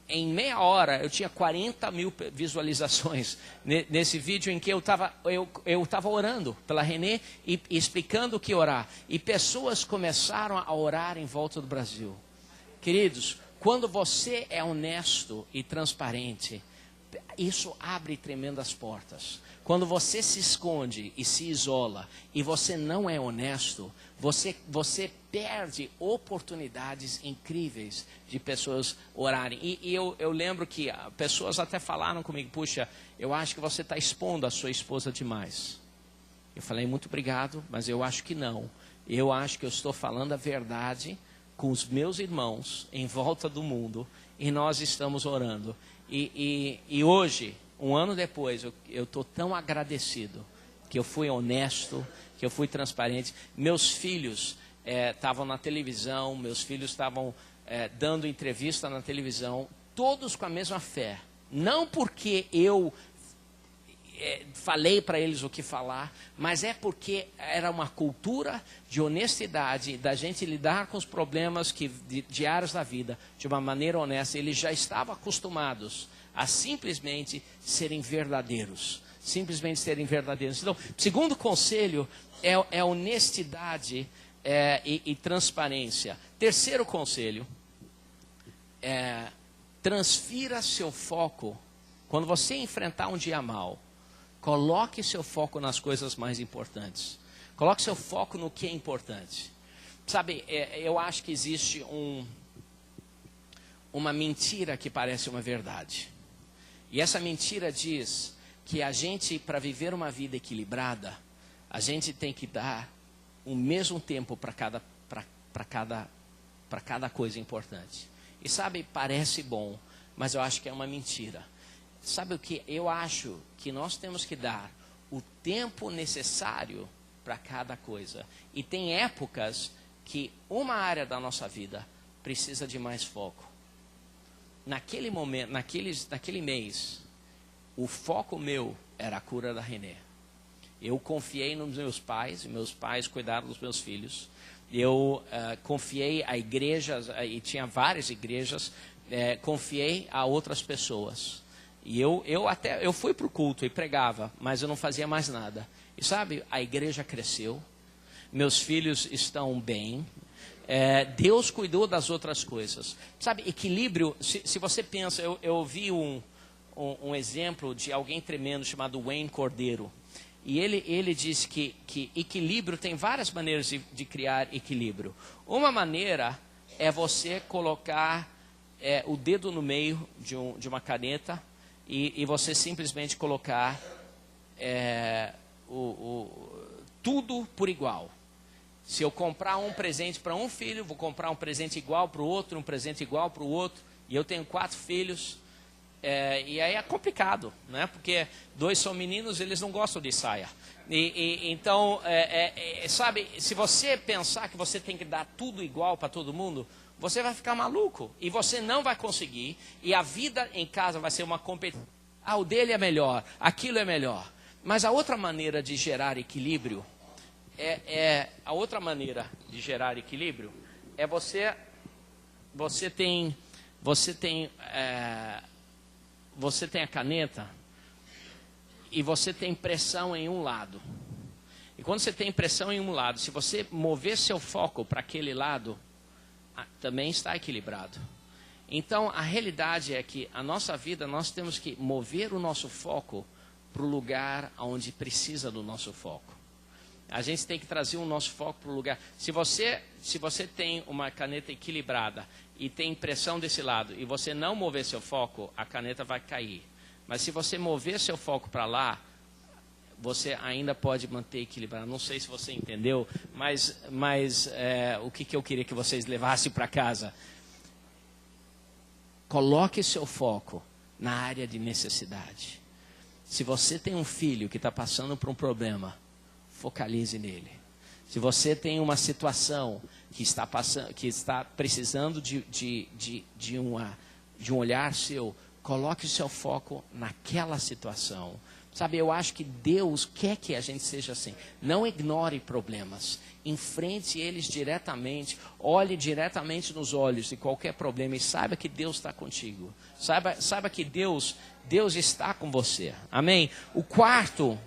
em meia hora eu tinha 40 mil visualizações nesse vídeo em que eu estava orando pela Renê e explicando o que orar. E pessoas começaram a orar em volta do Brasil. Queridos, quando você é honesto e transparente, isso abre tremendas portas. Quando você se esconde e se isola e você não é honesto, você perde oportunidades incríveis de pessoas orarem. E eu lembro que pessoas até falaram comigo, puxa, eu acho que você está expondo a sua esposa demais. Eu falei, muito obrigado, mas eu acho que não. Eu acho que eu estou falando a verdade com os meus irmãos em volta do mundo e nós estamos orando. E hoje, um ano depois, eu estou tão agradecido que eu fui honesto, que eu fui transparente. Meus filhos estavam na televisão, meus filhos estavam dando entrevista na televisão, todos com a mesma fé. Não porque eu falei para eles o que falar, mas é porque era uma cultura de honestidade, da gente lidar com os problemas diários da vida de uma maneira honesta. Eles já estavam acostumados a simplesmente serem verdadeiros. Simplesmente serem verdadeiros. Então, segundo conselho é honestidade e transparência. Terceiro conselho transfira seu foco. Quando você enfrentar um dia mau, coloque seu foco nas coisas mais importantes. Coloque seu foco no que é importante. Sabe, eu acho que existe uma mentira que parece uma verdade. E essa mentira diz que a gente, para viver uma vida equilibrada, a gente tem que dar o mesmo tempo para cada coisa importante. E sabe, parece bom, mas eu acho que é uma mentira. Sabe o que? Eu acho que nós temos que dar o tempo necessário para cada coisa. E tem épocas que uma área da nossa vida precisa de mais foco. Naquele momento, naquele mês, o foco meu era a cura da Renê. Eu confiei nos meus pais cuidaram dos meus filhos. Eu confiei a igrejas, e tinha várias igrejas, confiei a outras pessoas. E eu fui para o culto e pregava, mas eu não fazia mais nada. E sabe, a igreja cresceu, meus filhos estão bem, Deus cuidou das outras coisas. Sabe, equilíbrio, se você pensa, eu ouvi um exemplo de alguém tremendo chamado Wayne Cordeiro. E ele disse que equilíbrio tem várias maneiras de criar equilíbrio. Uma maneira é você colocar o dedo no meio de uma caneta e você simplesmente colocar tudo por igual. Se eu comprar um presente para um filho, vou comprar um presente igual para o outro, um presente igual para o outro, e eu tenho 4 filhos, e aí é complicado, né? Porque 2 são meninos, eles não gostam de saia. Então, sabe, se você pensar que você tem que dar tudo igual para todo mundo, você vai ficar maluco, e você não vai conseguir, e a vida em casa vai ser uma competição. O dele é melhor, aquilo é melhor. Mas a outra maneira de gerar equilíbrio, você tem a caneta e você tem pressão em um lado. E quando você tem pressão em um lado, se você mover seu foco para aquele lado, também está equilibrado. Então, a realidade é que a nossa vida, nós temos que mover o nosso foco para o lugar onde precisa do nosso foco. A gente tem que trazer o nosso foco para o lugar. Se você tem uma caneta equilibrada e tem pressão desse lado e você não mover seu foco, a caneta vai cair. Mas se você mover seu foco para lá, você ainda pode manter equilibrado. Não sei se você entendeu, mas o que eu queria que vocês levassem para casa. Coloque seu foco na área de necessidade. Se você tem um filho que está passando por um problema, focalize nele. Se você tem uma situação que está precisando de um olhar seu, coloque o seu foco naquela situação. Sabe, eu acho que Deus quer que a gente seja assim. Não ignore problemas. Enfrente eles diretamente. Olhe diretamente nos olhos de qualquer problema e saiba que Deus está contigo. Saiba que Deus está com você. Amém? O quarto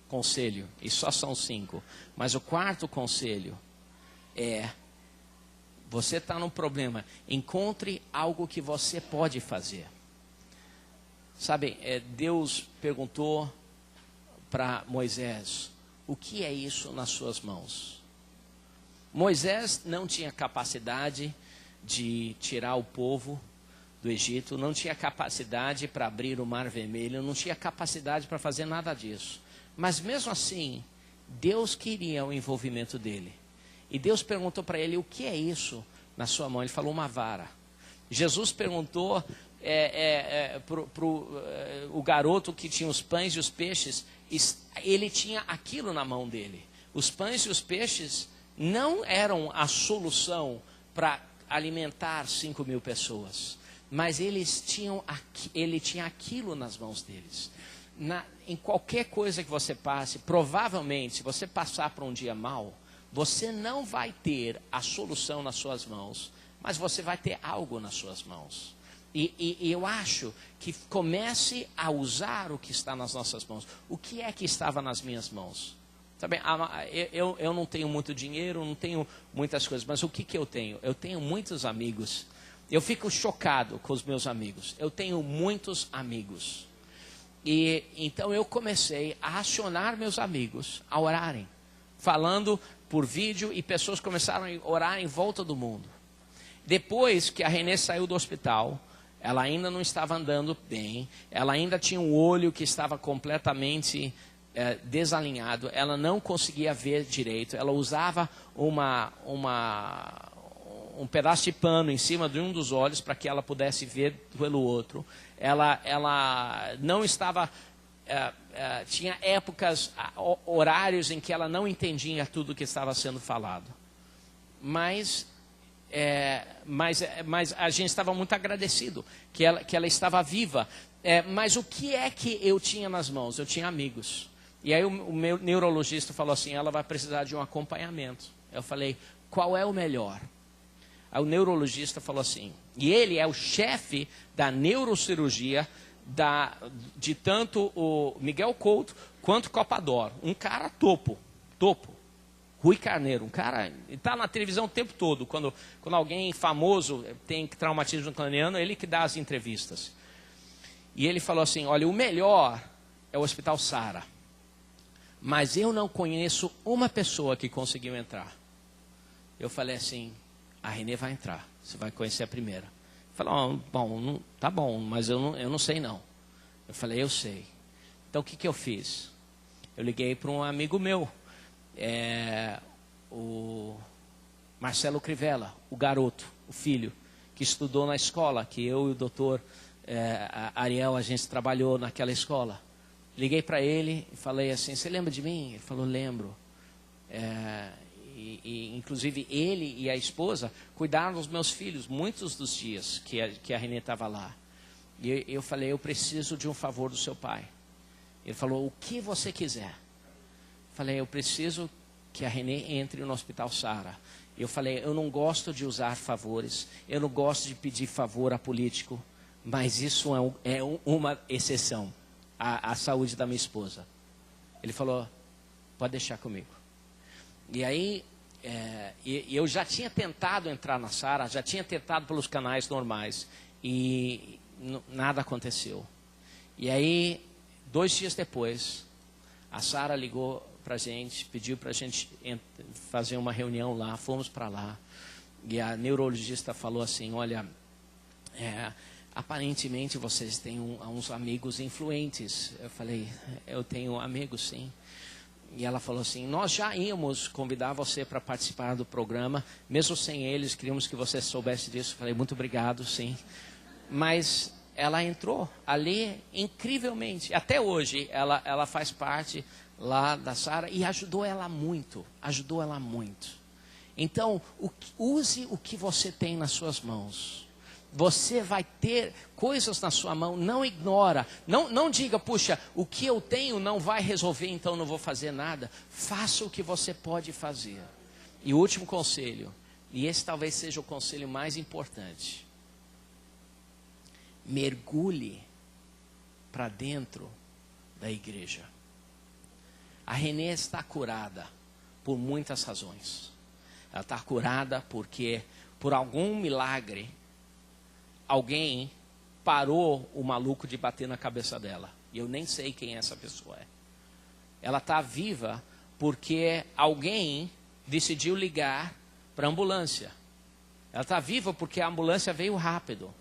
conselho, e só são 5, mas o quarto conselho é: você está num problema, encontre algo que você pode fazer. Sabe, Deus perguntou para Moisés: o que é isso nas suas mãos? Moisés não tinha capacidade de tirar o povo do Egito, não tinha capacidade para abrir o Mar Vermelho, não tinha capacidade para fazer nada disso. Mas mesmo assim, Deus queria o envolvimento dele. E Deus perguntou para ele: o que é isso na sua mão? Ele falou: uma vara. Jesus perguntou o garoto que tinha os pães e os peixes, ele tinha aquilo na mão dele. Os pães e os peixes não eram a solução para alimentar 5.000 pessoas, mas ele tinha aquilo nas mãos deles. Em qualquer coisa que você passe, provavelmente, se você passar por um dia mau, você não vai ter a solução nas suas mãos, mas você vai ter algo nas suas mãos. E eu acho que comece a usar o que está nas nossas mãos. O que é que estava nas minhas mãos? Sabe, eu não tenho muito dinheiro, não tenho muitas coisas, mas o que eu tenho? Eu tenho muitos amigos. Eu fico chocado com os meus amigos. Eu tenho muitos amigos. E então eu comecei a acionar meus amigos a orarem, falando por vídeo, e pessoas começaram a orar em volta do mundo. Depois que a Renê saiu do hospital, ela ainda não estava andando bem, ela ainda tinha um olho que estava completamente desalinhado, ela não conseguia ver direito, ela usava um pedaço de pano em cima de um dos olhos para que ela pudesse ver pelo outro. Ela não estava, tinha épocas, horários em que ela não entendia tudo o que estava sendo falado. Mas a gente estava muito agradecido que ela estava viva. Mas o que é que eu tinha nas mãos? Eu tinha amigos. E aí o meu neurologista falou assim: ela vai precisar de um acompanhamento. Eu falei: qual é o melhor? Aí o neurologista falou assim, e ele é o chefe da neurocirurgia de tanto o Miguel Couto quanto o Copador. Um cara topo. Rui Carneiro, um cara, está na televisão o tempo todo. Quando alguém famoso tem traumatismo craniano, ele que dá as entrevistas. E ele falou assim: olha, o melhor é o Hospital Sara, mas eu não conheço uma pessoa que conseguiu entrar. Eu falei assim: a Renê vai entrar, você vai conhecer a primeira. Ele falou: bom, tá bom, mas eu não sei não. Eu falei: eu sei. Então o que eu fiz? Eu liguei para um amigo meu, o Marcelo Crivella, o garoto, o filho, que estudou na escola, que eu e o doutor Ariel, a gente trabalhou naquela escola. Liguei para ele e falei assim: você lembra de mim? Ele falou: lembro. Inclusive ele e a esposa cuidaram dos meus filhos muitos dos dias que a Renê estava lá. E eu falei: eu preciso de um favor do seu pai. Ele falou: o que você quiser. Eu falei: eu preciso que a Renê entre no Hospital Sara. Eu falei: eu não gosto de usar favores, eu não gosto de pedir favor a político, mas isso é uma exceção à saúde da minha esposa. Ele falou: pode deixar comigo. E aí, eu já tinha tentado entrar na Sara, já tinha tentado pelos canais normais, e nada aconteceu. E aí, 2 dias depois, a Sara ligou para a gente, pediu para a gente fazer uma reunião lá, fomos para lá, e a neurologista falou assim: olha, aparentemente vocês têm uns amigos influentes. Eu falei: eu tenho amigos, sim. E ela falou assim: nós já íamos convidar você para participar do programa, mesmo sem eles, queríamos que você soubesse disso. Eu falei: muito obrigado, sim. Mas ela entrou ali incrivelmente. Até hoje ela faz parte lá da Sara e ajudou ela muito. Então, use o que você tem nas suas mãos. Você vai ter coisas na sua mão, não ignora. Não diga, puxa, o que eu tenho não vai resolver, então não vou fazer nada. Faça o que você pode fazer. E o último conselho, e esse talvez seja o conselho mais importante. Mergulhe para dentro da igreja. A Renê está curada por muitas razões. Ela está curada porque, por algum milagre, alguém parou o maluco de bater na cabeça dela. E eu nem sei quem essa pessoa é. Ela está viva porque alguém decidiu ligar para a ambulância. Ela está viva porque a ambulância veio rápido.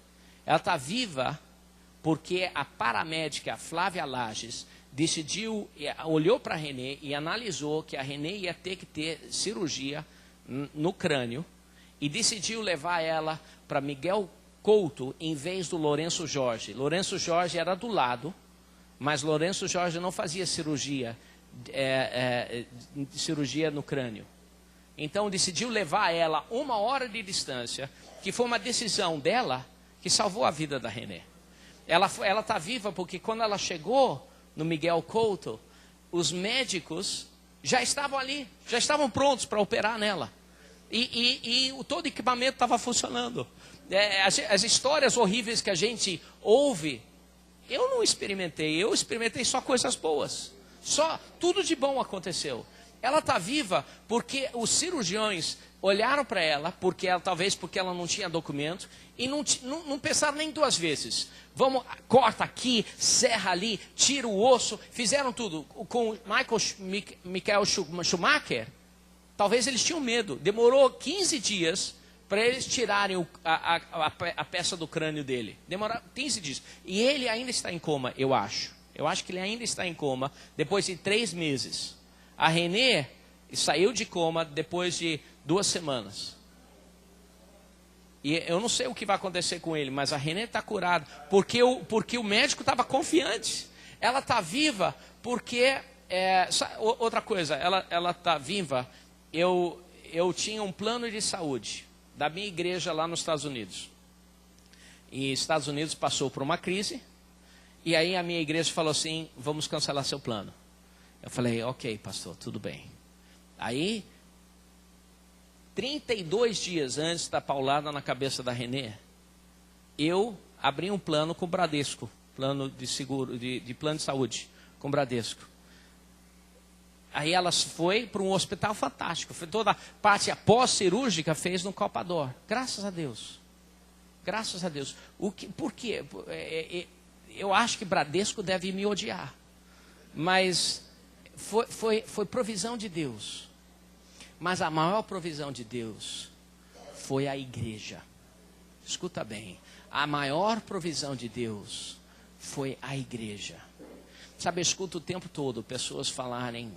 Ela está viva porque a paramédica Flávia Lages decidiu, olhou para a Renê e analisou que a Renê ia ter que ter cirurgia no crânio e decidiu levar ela para Miguel Couto em vez do Lourenço Jorge. Lourenço Jorge era do lado, mas Lourenço Jorge não fazia cirurgia no crânio. Então decidiu levar ela 1 hora de distância, que foi uma decisão dela que salvou a vida da Renê. Ela está viva porque quando ela chegou no Miguel Couto, os médicos já estavam ali, já estavam prontos para operar nela. E todo o equipamento estava funcionando. As histórias horríveis que a gente ouve, eu não experimentei, eu experimentei só coisas boas. Só tudo de bom aconteceu. Ela está viva porque os cirurgiões olharam para ela, talvez porque ela não tinha documento, e não pensaram nem 2 vezes. Vamos, corta aqui, serra ali, tira o osso, fizeram tudo. Com Michael Schumacher, talvez eles tinham medo. Demorou 15 dias para eles tirarem a peça do crânio dele. Demorou 15 dias. E ele ainda está em coma, eu acho. Eu acho que ele ainda está em coma depois de 3 meses. A Renê saiu de coma depois de 2 semanas. E eu não sei o que vai acontecer com ele, mas a Renê está curada. Porque o médico estava confiante. Ela está viva porque... outra coisa, ela está viva. Eu tinha um plano de saúde da minha igreja lá nos Estados Unidos. E Estados Unidos passou por uma crise. E aí a minha igreja falou assim, vamos cancelar seu plano. Eu falei, ok, pastor, tudo bem. Aí, 32 dias antes da paulada na cabeça da Renê, eu abri um plano com o Bradesco, plano de seguro, de plano de saúde, com o Bradesco. Aí ela foi para um hospital fantástico, toda a parte pós-cirúrgica fez no Copador. Graças a Deus. Graças a Deus. Por quê? Eu acho que Bradesco deve me odiar. Mas foi provisão de Deus. Mas a maior provisão de Deus foi a igreja. Escuta bem. A maior provisão de Deus foi a igreja. Sabe, eu escuto o tempo todo pessoas falarem,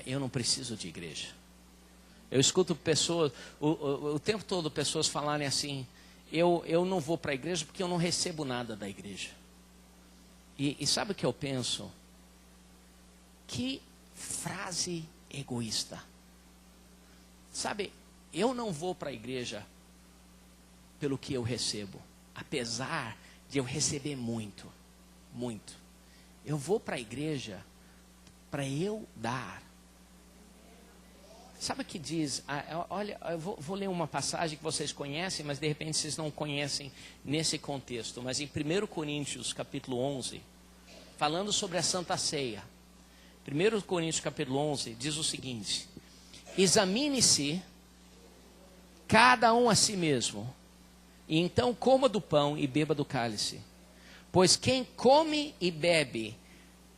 eu não preciso de igreja. Eu escuto pessoas, o tempo todo pessoas falarem assim, eu não vou para a igreja porque eu não recebo nada da igreja. E sabe o que eu penso? Que frase egoísta. Sabe, eu não vou para a igreja pelo que eu recebo, apesar de eu receber muito, muito. Eu vou para a igreja para eu dar. Sabe o que diz? Olha, eu vou ler uma passagem que vocês conhecem, mas de repente vocês não conhecem nesse contexto. Mas em 1 Coríntios, capítulo 11, falando sobre a Santa Ceia. 1 Coríntios, capítulo 11, diz o seguinte: examine-se cada um a si mesmo, e então coma do pão e beba do cálice. Pois quem come e bebe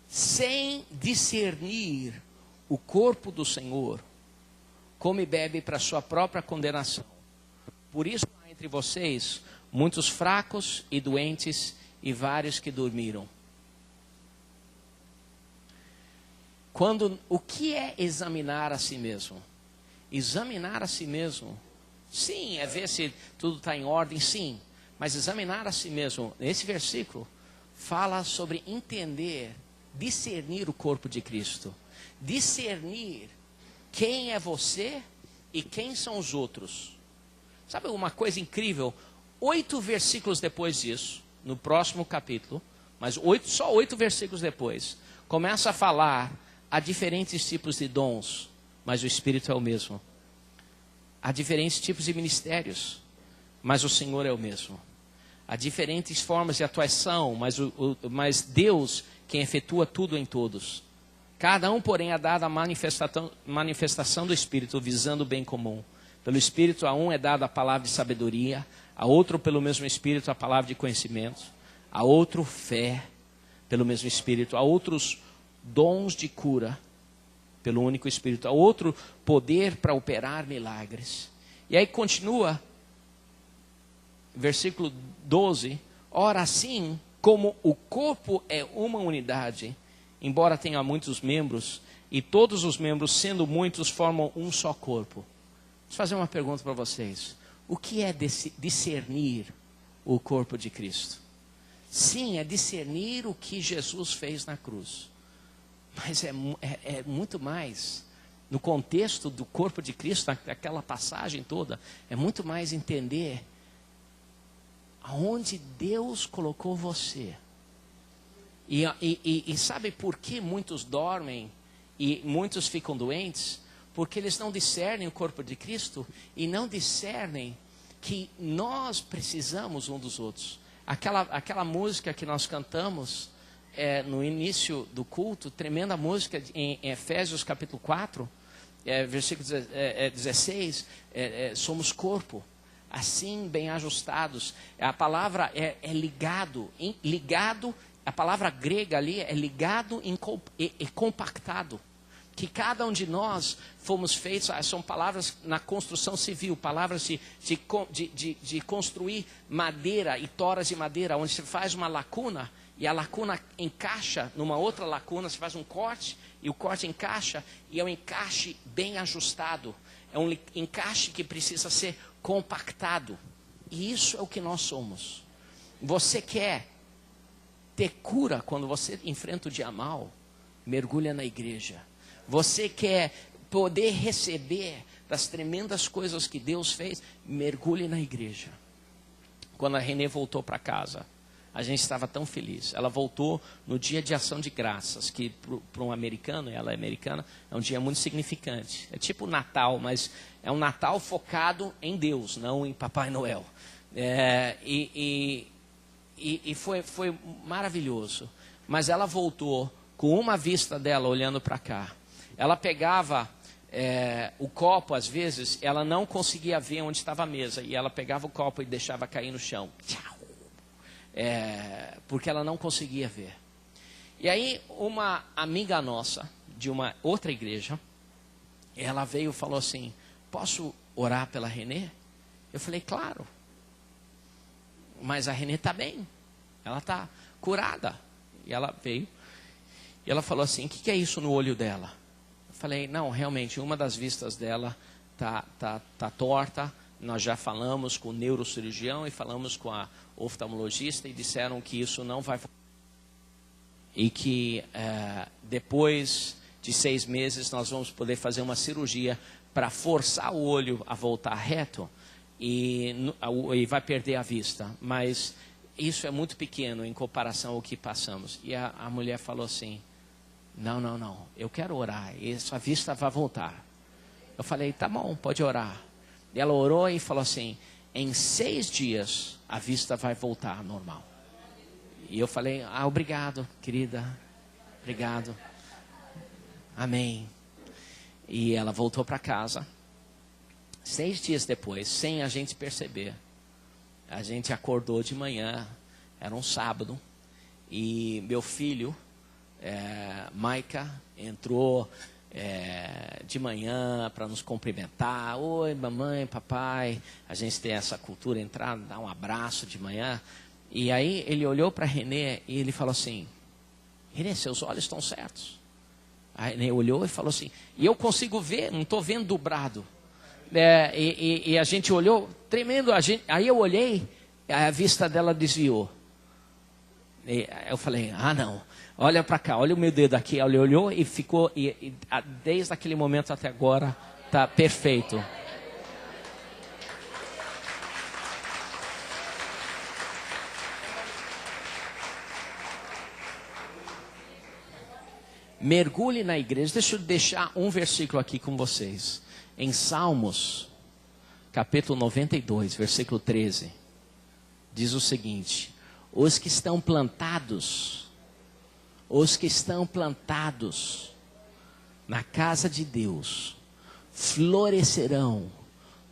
sem discernir o corpo do Senhor, come e bebe para sua própria condenação. Por isso há entre vocês muitos fracos e doentes e vários que dormiram. O que é examinar a si mesmo? Examinar a si mesmo, sim, é ver se tudo está em ordem, sim. Mas examinar a si mesmo, nesse versículo, fala sobre entender, discernir o corpo de Cristo. Discernir quem é você e quem são os outros. Sabe uma coisa incrível? 8 versículos depois disso, no próximo capítulo, mas só 8 versículos depois, começa a falar há diferentes tipos de dons, mas o Espírito é o mesmo. Há diferentes tipos de ministérios, mas o Senhor é o mesmo. Há diferentes formas de atuação, mas Deus quem efetua tudo em todos. Cada um, porém, é dada a manifestação do Espírito, visando o bem comum. Pelo Espírito, a um é dada a palavra de sabedoria, a outro, pelo mesmo Espírito, a palavra de conhecimento, a outro, fé, pelo mesmo Espírito, a outros, dons de cura, pelo único Espírito, a outro, poder para operar milagres. E aí continua, versículo 12, ora assim, como o corpo é uma unidade, embora tenha muitos membros, e todos os membros, sendo muitos, formam um só corpo. Deixa eu fazer uma pergunta para vocês. O que é discernir o corpo de Cristo? Sim, é discernir o que Jesus fez na cruz. Mas é muito mais. No contexto do corpo de Cristo, aquela passagem toda, é muito mais entender aonde Deus colocou você. E sabe por que muitos dormem e muitos ficam doentes? Porque eles não discernem o corpo de Cristo e não discernem que nós precisamos um dos outros. Aquela música que nós cantamos no início do culto, tremenda música em Efésios capítulo 4, versículo 16, somos corpo, assim bem ajustados. A palavra é ligado, ligado. A palavra grega ali é ligado e compactado. Que cada um de nós fomos feitos, são palavras na construção civil, palavras de construir madeira e toras de madeira, onde se faz uma lacuna e a lacuna encaixa numa outra lacuna, se faz um corte e o corte encaixa e é um encaixe bem ajustado. É um encaixe que precisa ser compactado. E isso é o que nós somos. Você quer ter cura quando você enfrenta o dia mal? Mergulha na igreja. Você quer poder receber das tremendas coisas que Deus fez? Mergulhe na igreja. Quando a Renê voltou para casa, a gente estava tão feliz. Ela voltou no dia de ação de graças, que para um americano, ela é americana, é um dia muito significante. É tipo Natal, mas é um Natal focado em Deus, não em Papai Noel. E foi maravilhoso. Mas ela voltou com uma vista dela olhando para cá. Ela pegava o copo, às vezes, ela não conseguia ver onde estava a mesa. E ela pegava o copo e deixava cair no chão. Porque ela não conseguia ver. E aí, uma amiga nossa, de uma outra igreja, ela veio e falou assim, posso orar pela Renê? Eu falei, claro. Mas a Renê está bem. Ela está curada. E ela veio. E ela falou assim, o que é isso no olho dela? Eu falei, não, realmente, uma das vistas dela tá torta. Nós já falamos com o neurocirurgião e falamos com a oftalmologista e disseram que isso não vai... E que depois de 6 meses nós vamos poder fazer uma cirurgia para forçar o olho a voltar reto e vai perder a vista. Mas isso é muito pequeno em comparação ao que passamos. E a mulher falou assim, não, eu quero orar, essa vista vai voltar. Eu falei, tá bom, pode orar. E ela orou e falou assim, em 6 dias a vista vai voltar normal. E eu falei, obrigado, querida, obrigado, amém. E ela voltou para casa. 6 dias depois, sem a gente perceber, a gente acordou de manhã, era um sábado, e meu filho, Maica, entrou de manhã para nos cumprimentar. Oi, mamãe, papai. A gente tem essa cultura, entrar, dar um abraço de manhã. E aí ele olhou para Renê e ele falou assim, Renê, seus olhos estão certos. A Renê olhou e falou assim, e eu consigo ver, não estou vendo dobrado. E a gente olhou, tremendo. Aí eu olhei, a vista dela desviou. E eu falei, não, olha para cá, olha o meu dedo aqui. Ela olhou e ficou, desde aquele momento até agora, está perfeito. mergulhe na igreja. Deixa eu deixar um versículo aqui com vocês. Em Salmos, capítulo 92, versículo 13, diz o seguinte: os que estão plantados na casa de Deus, florescerão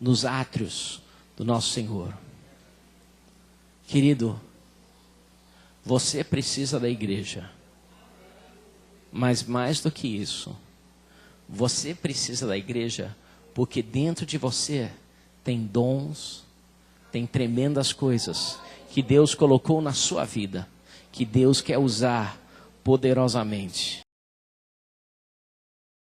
nos átrios do nosso Senhor. Querido, você precisa da igreja. Mas mais do que isso, você precisa da igreja porque dentro de você tem dons, tem tremendas coisas que Deus colocou na sua vida, que Deus quer usar poderosamente.